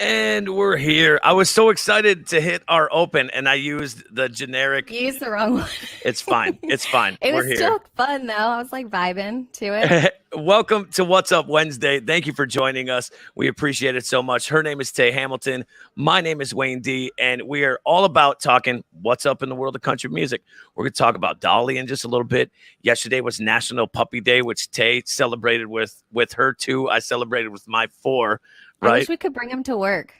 And we're here. I was so excited to hit our open, and I used the generic. You used the wrong one. It's fine. It's fine. It We're was here. still fun, though. I was like vibing to it. Welcome to What's Up Wednesday. Thank you for joining us. We appreciate it so much. Her name is Tay Hamilton. My name is Wayne D, and we are all about talking what's up in the world of country music. We're going to talk about Dolly in just a little bit. Yesterday was National Puppy Day, which Tay celebrated with her two. I celebrated with my four. Right? I wish we could bring him to work.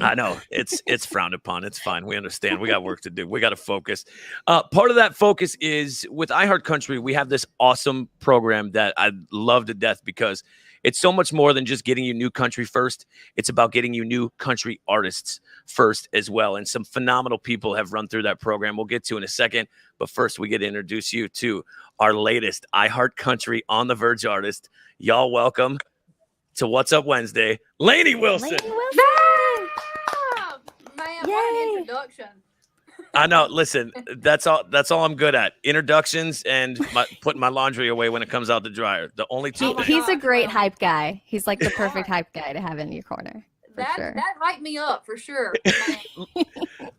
I know it's frowned upon. It's fine. We understand. We got work to do. We got to focus. Part of that focus is with iHeartCountry. We have this awesome program that I love to death because it's so much more than just getting you new country first. It's about getting you new country artists first as well. And some phenomenal people have run through that program. We'll get to in a second. But first, we get to introduce you to our latest iHeartCountry On The Verge artist. Y'all welcome to What's Up Wednesday, Lainey Wilson. Lainey Wilson. Man, what an introduction. I know. Listen, that's all I'm good at. Introductions and putting my laundry away when it comes out the dryer. The only two. He's a great hype guy. He's like the perfect hype guy to have in your corner. That hyped me up for sure.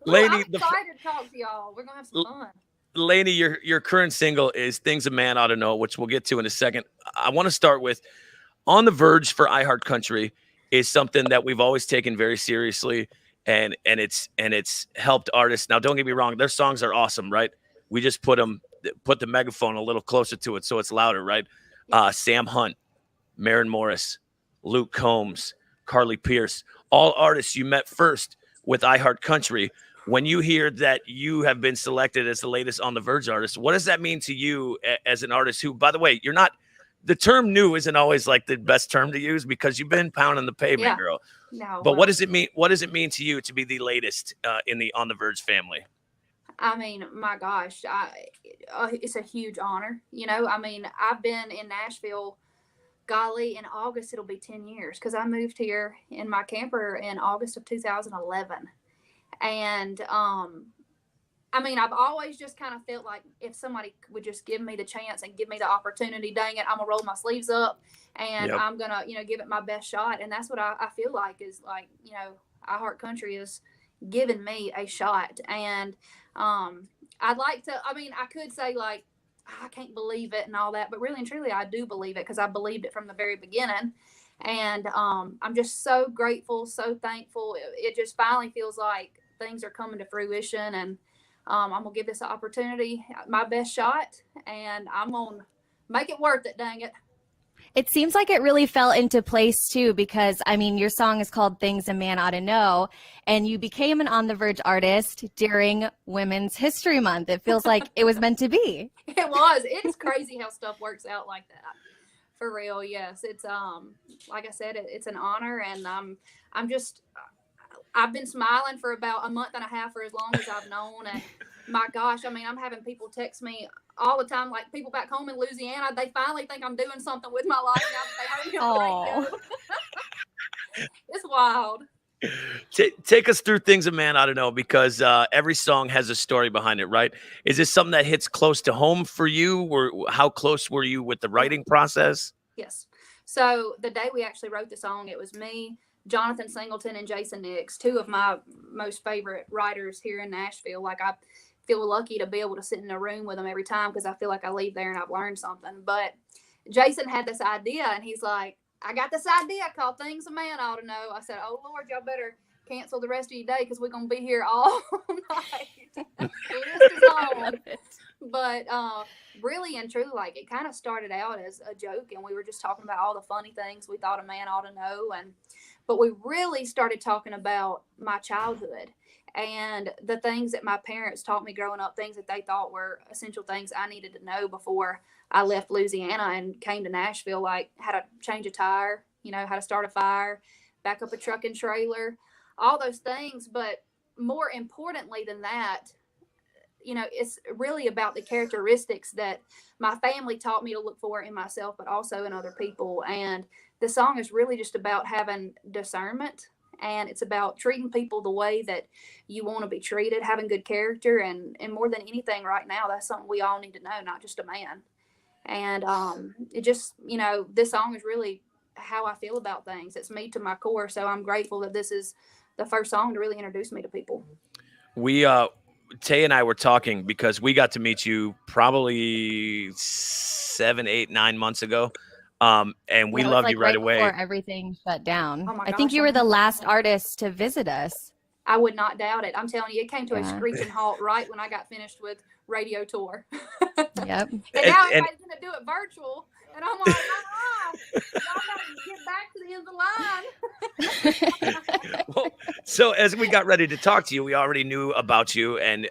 Lainey, I'm excited to talk to y'all. We're gonna have some fun. Lainey, your current single is "Things a Man Ought to Know," which we'll get to in a second. I want to start with "On the Verge" for iHeartCountry is something that we've always taken very seriously. And it's helped artists. Now, don't get me wrong; their songs are awesome, right? We just put the megaphone a little closer to it so it's louder, right? Sam Hunt, Maren Morris, Luke Combs, Carly Pierce, all artists you met first with iHeartCountry. When you hear that you have been selected as the latest On The Verge artist, what does that mean to you as an artist who, by the way, you're not? The term "new" isn't always like the best term to use because you've been pounding the pavement, girl. No, but what does it mean? What does it mean to you to be the latest in the On The Verge family? I mean, my gosh, it's a huge honor. You know, I mean, I've been in Nashville, golly, in August it'll be 10 years because I moved here in my camper in August of 2011. And I mean, I've always just kind of felt like if somebody would just give me the chance and give me the opportunity, dang it, I'm going to roll my sleeves up and I'm going to, give it my best shot. And that's what I feel like is like, iHeartCountry is giving me a shot. And I'd like to, I mean, I could say like, I can't believe it and all that, but really and truly, I do believe it because I believed it from the very beginning. And I'm just so grateful, so thankful. It just finally feels like things are coming to fruition and I'm going to give this opportunity my best shot, and I'm going to make it worth it, dang it. It seems like it really fell into place, too, because, I mean, your song is called Things a Man Ought to Know, and you became an On The Verge artist during Women's History Month. It feels like it was meant to be. It was. It's crazy how stuff works out like that. For real, yes. It's, like I said, it's an honor, and I've been smiling for about a month and a half for as long as I've known. And my gosh, I mean, I'm having people text me all the time, like people back home in Louisiana, they finally think I'm doing something with my life now that they heard me on the radio. It's wild. Take us through Things a Man Ought to Know because every song has a story behind it, right? Is this something that hits close to home for you? Or how close were you with the writing process? Yes. So the day we actually wrote the song, it was me, Jonathan Singleton, and Jason Nix, two of my most favorite writers here in Nashville. Like I feel lucky to be able to sit in a room with them every time because I feel like I leave there and I've learned something. But Jason had this idea and he's like, I got this idea called Things a Man Ought to Know. I said, oh Lord, y'all better cancel the rest of your day because we're going to be here all night. The list is long. But really and truly, like it kind of started out as a joke and we were just talking about all the funny things we thought a man ought to know. But we really started talking about my childhood and the things that my parents taught me growing up, things that they thought were essential things I needed to know before I left Louisiana and came to Nashville, like how to change a tire, how to start a fire, back up a truck and trailer, all those things. But more importantly than that, it's really about the characteristics that my family taught me to look for in myself, but also in other people. And the song is really just about having discernment, and it's about treating people the way that you want to be treated, having good character. And more than anything right now, that's something we all need to know, not just a man. And it just, this song is really how I feel about things. It's me to my core. So I'm grateful that this is the first song to really introduce me to people. We Tay and I were talking because we got to meet you probably 7, 8, 9 months ago. And we It was loved like you right before away. everything shut down. Oh my I think gosh, you I were the know. last artist to visit us. I would not doubt it. I'm telling you, it came to a Yeah. screeching halt right when I got finished with radio tour. Yep. And now And- everybody's going to do it virtual. And I'm like, y'all got to get back to the end of the line. Well, so as we got ready to talk to you, we already knew about you, and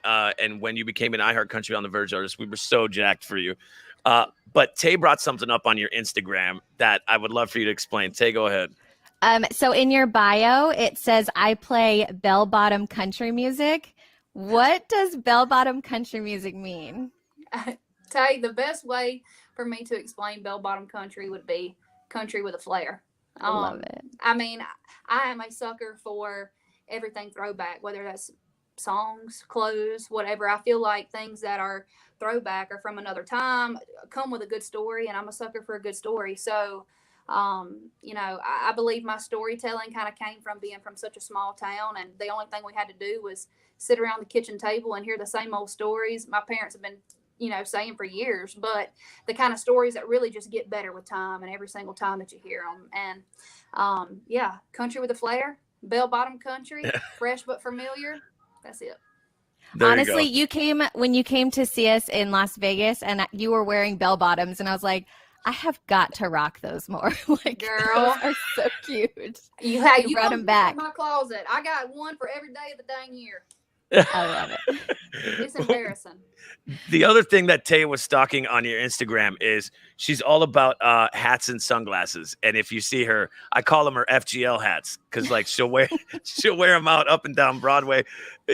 when you became an iHeartCountry On The Verge artist, we were so jacked for you. But Tay brought something up on your Instagram that I would love for you to explain. Tay, go ahead. So in your bio, it says, I play bell-bottom country music. What does bell-bottom country music mean? Tay, the best way for me to explain bell-bottom country would be country with a flair. I love it. I mean, I am a sucker for everything throwback, whether that's songs, clothes, whatever. I feel like things that are throwback or from another time come with a good story, and I'm a sucker for a good story. So, I believe my storytelling kind of came from being from such a small town, and the only thing we had to do was sit around the kitchen table and hear the same old stories my parents have been saying for years, but the kind of stories that really just get better with time and every single time that you hear them. And country with a flair, bell-bottom country, fresh but familiar. That's it. Honestly, when you came to see us in Las Vegas and you were wearing bell bottoms, and I was like, I have got to rock those more. Like, girl, those are so cute. You brought them back in my closet. I got one for every day of the dang year. I love it. It's embarrassing. The other thing that Tay was stalking on your Instagram is she's all about hats and sunglasses. And if you see her, I call them her FGL hats because like she'll wear them out up and down Broadway.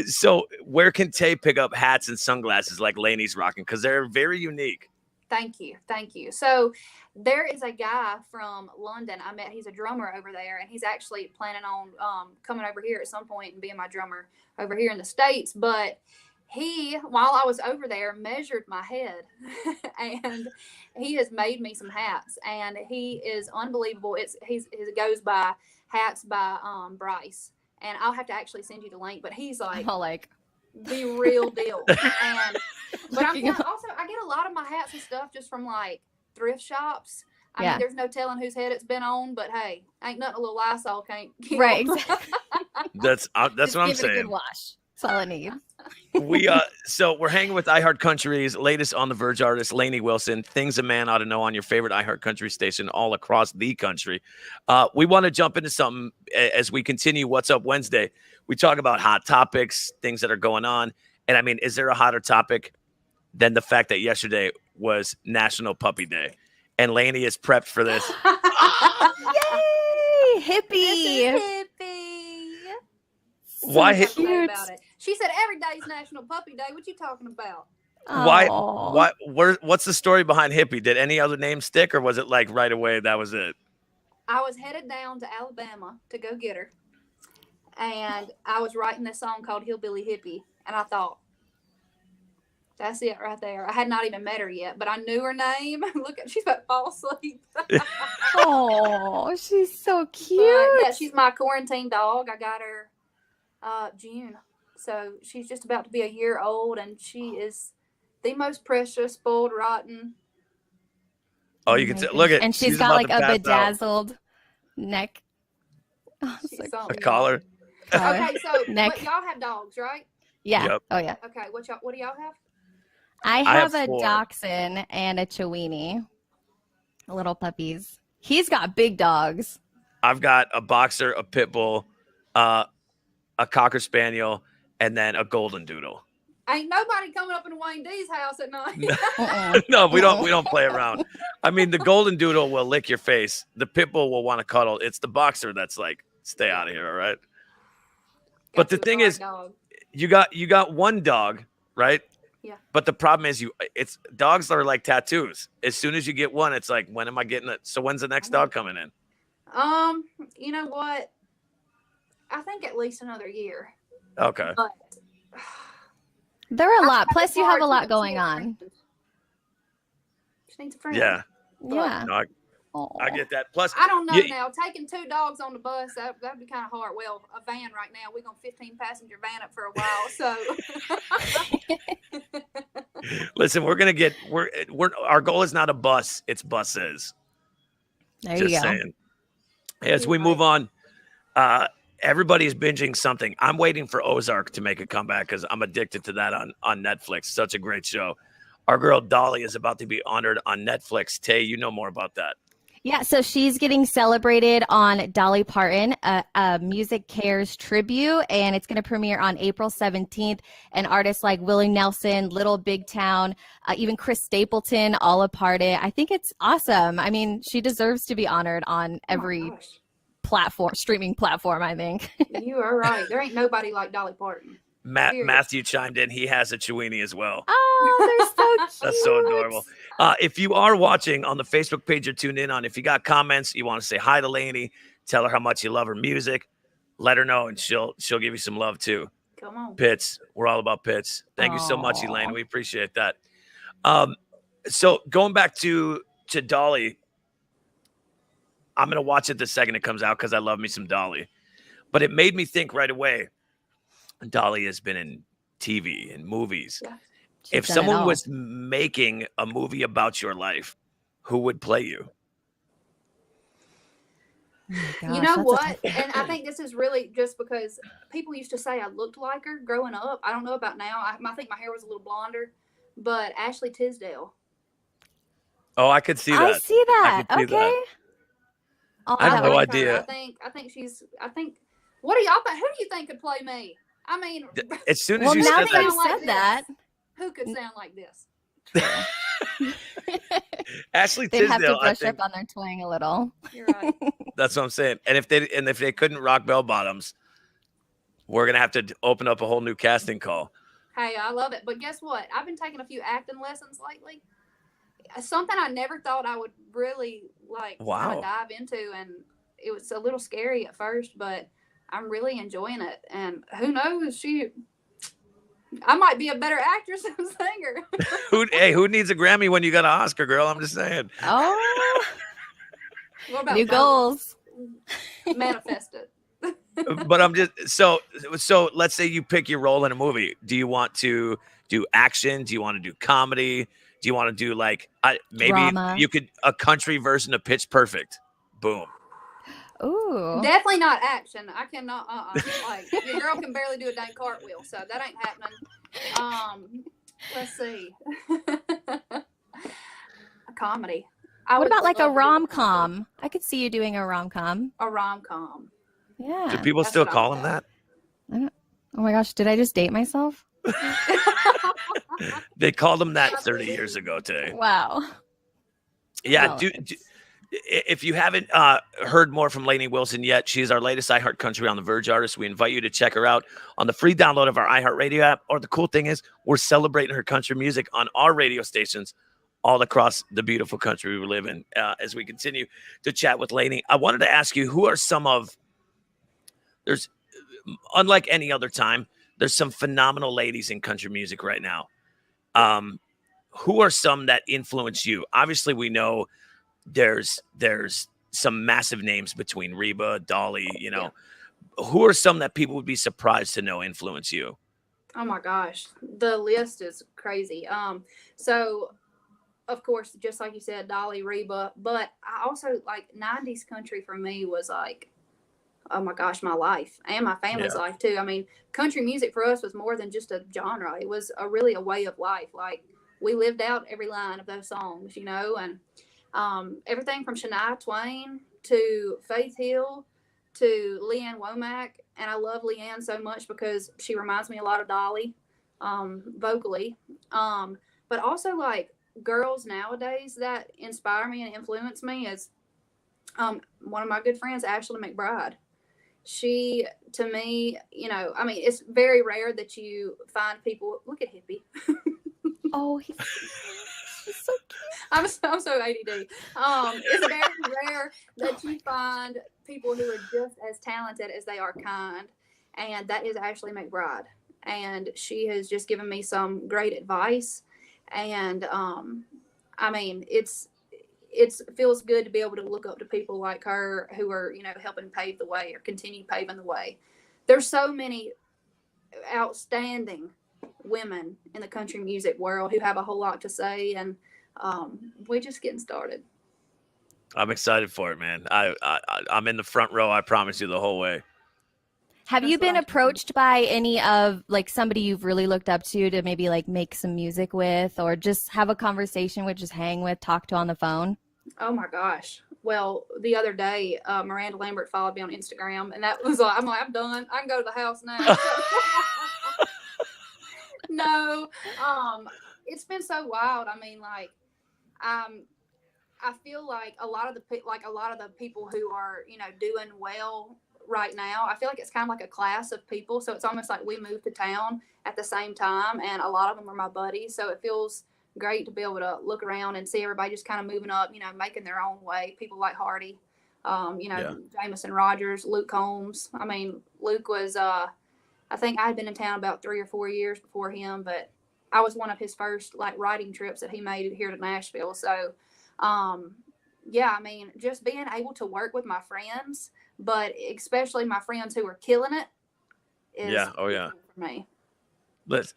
So where can Tay pick up hats and sunglasses like Lainey's rocking? Because they're very unique. Thank you. So there is a guy from London I met. He's a drummer over there, and he's actually planning on coming over here at some point and being my drummer over here in the States. But he, while I was over there, measured my head, and he has made me some hats, and he is unbelievable. It goes by Hats by Bryce, and I'll have to actually send you the link. But he's like the real deal. But I get a lot of my hats and stuff just from like thrift shops. I mean, there's no telling whose head it's been on, but hey, ain't nothing a little Lysol can't kill. Right, exactly. That's what I'm saying. Give it a good wash. That's all I need. So we're hanging with iHeartCountry's latest On The Verge artist, Lainey Wilson. Things a man ought to know on your favorite iHeartCountry station all across the country. We want to jump into something as we continue What's Up Wednesday. We talk about hot topics, things that are going on. And I mean, is there a hotter topic than the fact that yesterday was National Puppy Day? And Lainey is prepped for this. Yay! Hippie. Hippie. Why So cute about it. She said every day's National Puppy Day. What you talking about? What's the story behind Hippie? Did any other name stick, or was it like right away that was it? I was headed down to Alabama to go get her, and I was writing this song called Hillbilly Hippie, and I thought, that's it right there. I had not even met her yet, but I knew her name. Look, she's about to fall asleep. Oh, she's so cute. Yeah, she's my quarantine dog. I got her June. So she's just about to be a year old, and she is the most precious, spoiled, rotten. Oh, you can look at, and she's got like a bedazzled neck. Oh, a collar. Okay, so neck. y'all have dogs, right? Yeah. Yep. Oh yeah. Okay, what do y'all have? I have a 4. dachshund and a chiweenie, little puppies. He's got big dogs. I've got a boxer, a pit bull, a cocker spaniel, and then a golden doodle. Ain't nobody coming up in Wayne D's house at night. No, we don't play around. I mean, the golden doodle will lick your face. The pit bull will want to cuddle. It's the boxer that's like, stay out of here, all right? But the thing is, you got one dog, right? Yeah. But the problem is it's dogs are like tattoos. As soon as you get one, it's like, when am I getting it? So when's the next dog coming in? You know what? I think at least another year. Okay. But there are a lot. Plus, you have a lot going on. She needs a friend. Yeah. Yeah. No, I get that. Plus, I don't know now. Taking 2 dogs on the bus, that'd be kind of hard. Well, a van right now, we're going 15 passenger van up for a while. So listen, we're our goal is not a bus, it's buses. There Just you go. saying. As we move on, everybody's binging something. I'm waiting for Ozark to make a comeback because I'm addicted to that on Netflix. Such a great show. Our girl Dolly is about to be honored on Netflix. Tay, you know more about that. Yeah, so she's getting celebrated on Dolly Parton, a Music Cares tribute, and it's going to premiere on April 17th. And artists like Willie Nelson, Little Big Town, even Chris Stapleton, all a part of it. I think it's awesome. I mean, she deserves to be honored on every streaming platform, I think. You are right. There ain't nobody like Dolly Parton. Matthew chimed in. He has a Chewini as well. Oh, they're so cute. That's so adorable. If you are watching on the Facebook page you're tuned in on, if you got comments, you want to say hi to Lainey, tell her how much you love her music, let her know, and she'll give you some love too. Come on. Pitts. We're all about Pitts. Thank you so much, Elaine. We appreciate that. So going back to Dolly, I'm going to watch it the second it comes out because I love me some Dolly. But it made me think right away, Dolly has been in TV and movies. Yeah. If someone was making a movie about your life, who would play you? Gosh, you know what? And I think this is really just because people used to say I looked like her growing up. I don't know about now. I think my hair was a little blonder, but Ashley Tisdale. Oh, I could see that. I see that. I Okay. That. Oh, I have no like idea. Her. I think. What do y'all think? Who do you think could play me? I mean, as soon as well, you now said that that, you said that, who could sound like this? Ashley they'd have to Tisdale, brush up on their twang a little. You're right. That's what I'm saying. And if they couldn't rock bell bottoms, we're gonna have to open up a whole new casting call. Hey, I love it. But guess what? I've been taking a few acting lessons lately. Something I never thought I would really kind of dive into, and it was a little scary at first, but I'm really enjoying it. And who knows, I might be a better actress than singer. Who needs a Grammy when you got an Oscar, girl? I'm just saying. Oh, What about new goals? Manifest it. But I'm just so let's say you pick your role in a movie. Do you want to do action? Do you want to do comedy? Do you want to do maybe drama? You could a country version of Pitch Perfect? Boom. Ooh. Definitely not action. I cannot. Your girl can barely do a dang cartwheel, so that ain't happening. Let's see. A comedy. What about like a rom-com? I could see you doing a rom-com. A rom-com. Yeah. Do people still call them that? Oh my gosh, did I just date myself? They called them that 30 years ago today. Wow. Yeah. If you haven't heard more from Lainey Wilson yet, she's our latest iHeartCountry On The Verge artist. We invite you to check her out on the free download of our iHeartRadio app. Or the cool thing is, we're celebrating her country music on our radio stations all across the beautiful country we live in. As we continue to chat with Lainey, I wanted to ask you, who are some of there's unlike any other time, there's some phenomenal ladies in country music right now. Who are some that influence you? Obviously, we know there's some massive names between Reba, Dolly, Yeah. Who are some that people would be surprised to know influence you? Oh my gosh, the list is crazy. So of course, just like you said, Dolly, Reba, but I also 90s country for me was oh my gosh, my life and my family's life too. I mean, country music for us was more than just a genre. It was really a way of life. We lived out every line of those songs, and everything from Shania Twain to Faith Hill to Leanne Womack. And I love Leanne so much because she reminds me a lot of Dolly vocally. But also girls nowadays that inspire me and influence me is one of my good friends, Ashley McBride. She, to me, it's very rare that you find people. Look at Hippie. Oh, he's so cute. I'm so ADD. It's very rare that you find people who are just as talented as they are kind, and that is Ashley McBride. And she has just given me some great advice. And it's it feels good to be able to look up to people like her who are, helping pave the way or continue paving the way. There's so many outstanding women in the country music world who have a whole lot to say, and we're just getting started. I'm excited for it, man. I'm in the front row. I promise you the whole way. Have you been approached by any of like somebody you've really looked up to maybe like make some music with, or just have a conversation with, just hang with, talk to on the phone? Oh my gosh. Well, the other day, Miranda Lambert followed me on Instagram, and that was like, I'm done. I can go to the house now. No, it's been so wild. I mean, like, I feel like a lot of the people who are, doing well right now, I feel like it's kind of like a class of people. So it's almost like we moved to town at the same time, and a lot of them are my buddies. So it feels great to be able to look around and see everybody just kind of moving up, making their own way. People like Hardy, Jameson Rogers, Luke Combs. I mean, Luke was, I think I had been in town about 3 or 4 years before him, but I was one of his first like writing trips that he made here to Nashville. So, yeah, I mean, just being able to work with my friends, but especially my friends who are killing it is for me.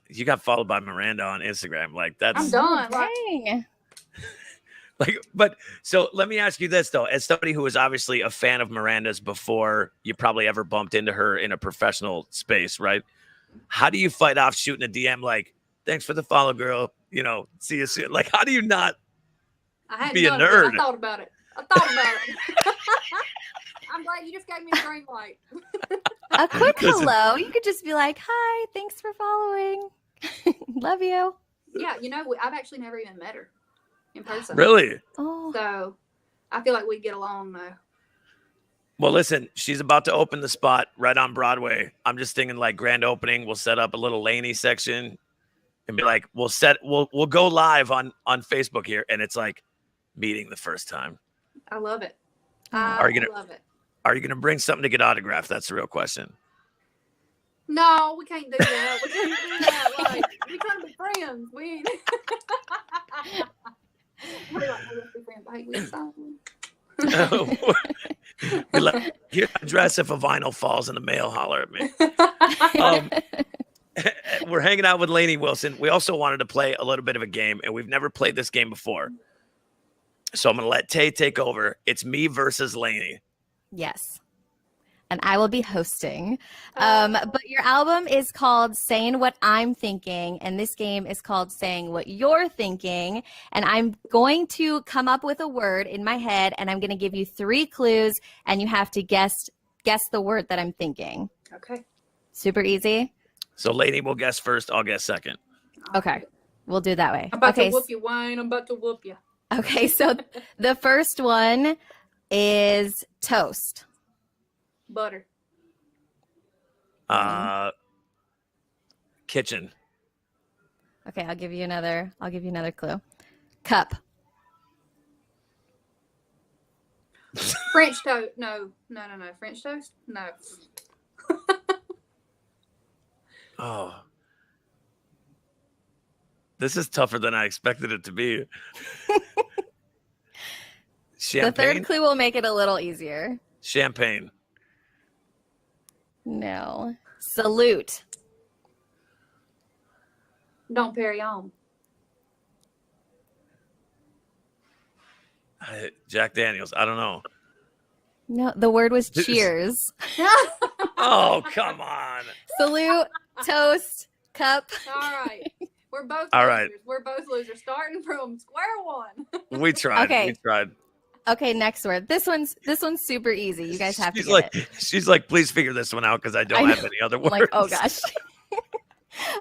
You got followed by Miranda on Instagram. Like, that's I'm done. Dang. But so let me ask you this though, as somebody who was obviously a fan of Miranda's before you probably ever bumped into her in a professional space, right? How do you fight off shooting a DM like, thanks for the follow, girl, see you soon? Like, how do you not be a nerd? I thought about it. I'm glad you just gave me a green light. A quick hello. You could just be like, hi, thanks for following. Love you. Yeah, I've actually never even met her in person. Really? Oh. So I feel like we get along though. Well, listen, she's about to open the spot right on Broadway. I'm just thinking like grand opening. We'll set up a little Lainey section and be like, we'll go live on Facebook here. And it's like meeting the first time. I love it. Are you love it. Are you going to bring something to get autographed? That's the real question. No, we can't do that. We can't do that. Like, we're trying to be friends. We ain't. We're like, let's be friends. Hey, we sign one. Be like, here's my address if a vinyl falls in the mail, holler at me. We're hanging out with Lainey Wilson. We also wanted to play a little bit of a game, and we've never played this game before. So I'm going to let Tay take over. It's me versus Lainey. Yes. And I will be hosting. But your album is called Saying What I'm Thinking, and this game is called Saying What You're Thinking. And I'm going to come up with a word in my head, and I'm going to give you 3 clues, and you have to guess the word that I'm thinking. Okay. Super easy. So Lainey will guess first. I'll guess second. Okay. We'll do it that way. I'm about to whoop you, Wayne. I'm about to whoop you. Okay. So the first one is toast. Butter. Kitchen. Okay, I'll give you another clue. Cup. French toast. No. French toast? No. Oh. This is tougher than I expected it to be. Champagne? The third clue will make it a little easier. Champagne. No. Salute. Don't Perignon. Jack Daniels. I don't know. No, the word was cheers. Oh, come on. Salute, toast, cup. All right. We're both All losers. right. We're both losers. Starting from square one. We tried. Okay. We tried. Okay, next word. This one's super easy. You guys have to get like, it. She's like, please figure this one out because I don't have any other words. I'm like, oh gosh.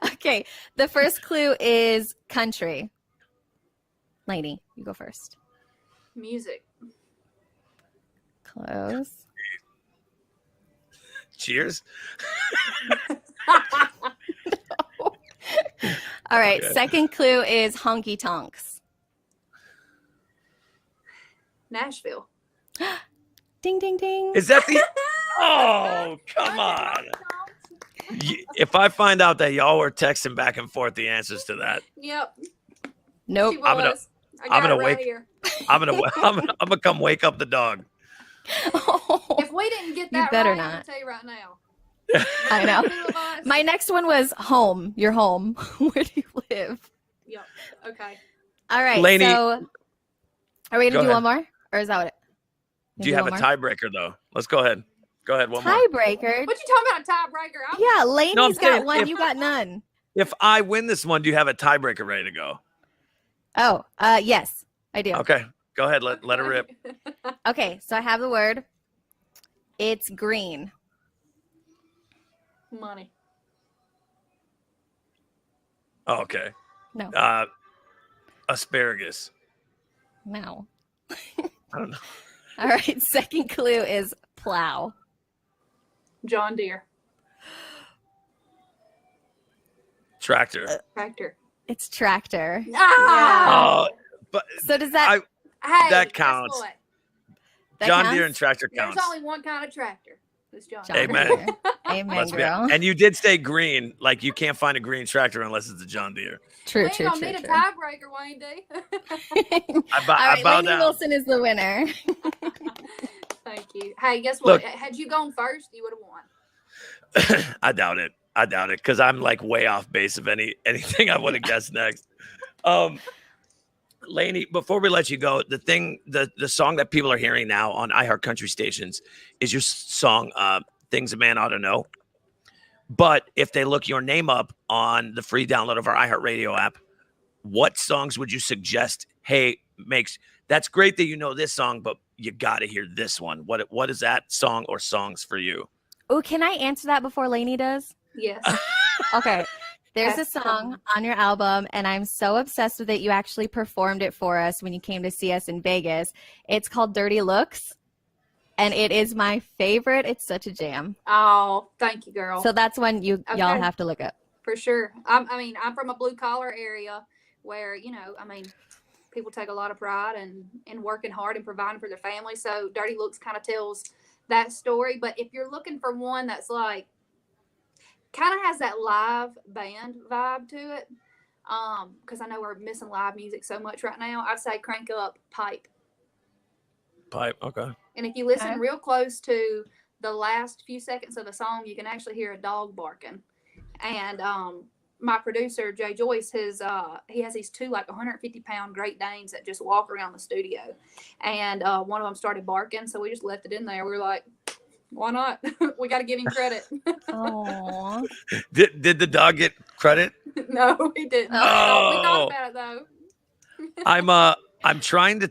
Okay, the first clue is country. Lainey, you go first. Music. Close. Cheers. No. All right, Okay. Second clue is honky tonks. Nashville. Ding, ding, ding. Is that the? Oh, come on. If I find out that y'all were texting back and forth the answers to that, Yep. Nope. She was. I got I'm gonna it right wake. here. I'm gonna come wake up the dog. If we didn't get You that better right, I'm not. gonna tell you right now. I know. Two of us. My next one was home. Your home. Where do you live? Yep. Okay. All right. Lainey- So, are we Go gonna do ahead. one more, or is that what it? Do you have a tiebreaker though? Let's go ahead. Go ahead. One more. Tiebreaker? What you talking about, a tiebreaker? Yeah, Lainey's got saying one. if- You got none. If I win this one, do you have a tiebreaker ready to go? Oh, yes, I do. Okay. Go ahead. Let her rip. Okay, so I have the word. It's green. Money. Oh, okay. No, Asparagus. no. I don't know. All right. Second clue is plow. John Deere. Tractor. Tractor. It's tractor. Ah! Oh, but So does that? Hey, that guess counts. what? that John counts? Deere and tractor There's counts. only one kind of tractor. It's John John Deere. Amen. Deere. Amen, Let's be girl. honest. And you did say green. Like you can't find a green tractor unless it's a John Deere. True, We ain't true, gonna true, need a true. tiebreaker, Wayne D. I All right, bow Lainey down. Wilson is the winner. Thank you. Hey, guess what? Look. Had you gone first, you would have won. I doubt it because I'm like way off base of anything I would have guessed next. Lainey, before we let you go, the song that people are hearing now on iHeartCountry stations is your song "Things a Man Ought to Know." But if they look your name up on the free download of our iHeartRadio app, what songs would you suggest? Hey, that's great that you know this song, but you got to hear this one. What is that song or songs for you? Oh, can I answer that before Lainey does? Yes. Okay. There's a That's song on your album, and I'm so obsessed with it. You actually performed it for us when you came to see us in Vegas. It's called Dirty Looks, and it is my favorite. It's such a jam. Oh, thank you, girl. So that's one y'all Okay. have to look up. For sure. I'm from a blue collar area where, people take a lot of pride in working hard and providing for their family. So Dirty Looks kind of tells that story. But if you're looking for one that's like, kind of has that live band vibe to it, because I know we're missing live music so much right now, I'd say crank up Pipe. Pipe. Okay. And if you listen Okay. real close to the last few seconds of the song, you can actually hear a dog barking. And my producer, Jay Joyce, he has these two 150-pound Great Danes that just walk around the studio. And one of them started barking, so we just left it in there. We were like, why not? We got to give him credit. Oh, Did the dog get credit? No, he didn't. Oh. We thought about it, though. I'm trying to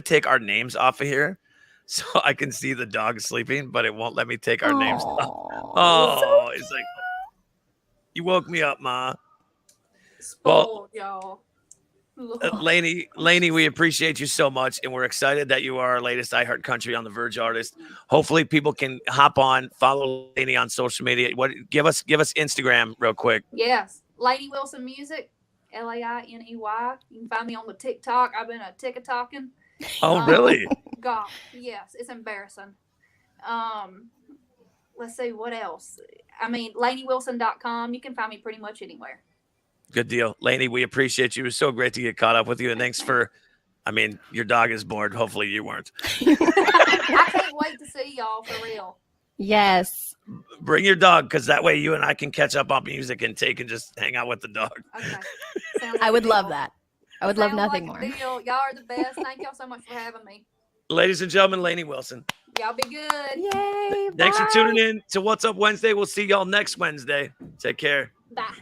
take our names off of here so I can see the dog sleeping, but it won't let me take our names off. Oh, it's like you woke me up, Ma. Spoiled, y'all. Lainey, we appreciate you so much, and we're excited that you are our latest iHeartCountry On The Verge artist. Hopefully, people can hop on, follow Lainey on social media. Give us Instagram real quick. Yes, Lainey Wilson Music, Lainey. You can find me on the TikTok. I've been a TikToking. Oh, really? God, yes, it's embarrassing. Let's see what else. LaineyWilson.com. You can find me pretty much anywhere. Good deal. Lainey, we appreciate you. It was so great to get caught up with you. And thanks for, your dog is bored. Hopefully you weren't. I can't wait to see y'all for real. yes. Bring your dog, because that way you and I can catch up on music and just hang out with the dog. Okay. Sounds like I would a love deal. that. I would love Sounds nothing like more. a deal. Y'all are the best. Thank y'all so much for having me. Ladies and gentlemen, Lainey Wilson. Y'all be good. Yay. Thanks for bye. tuning in to What's Up Wednesday. We'll see y'all next Wednesday. Take care. Bye.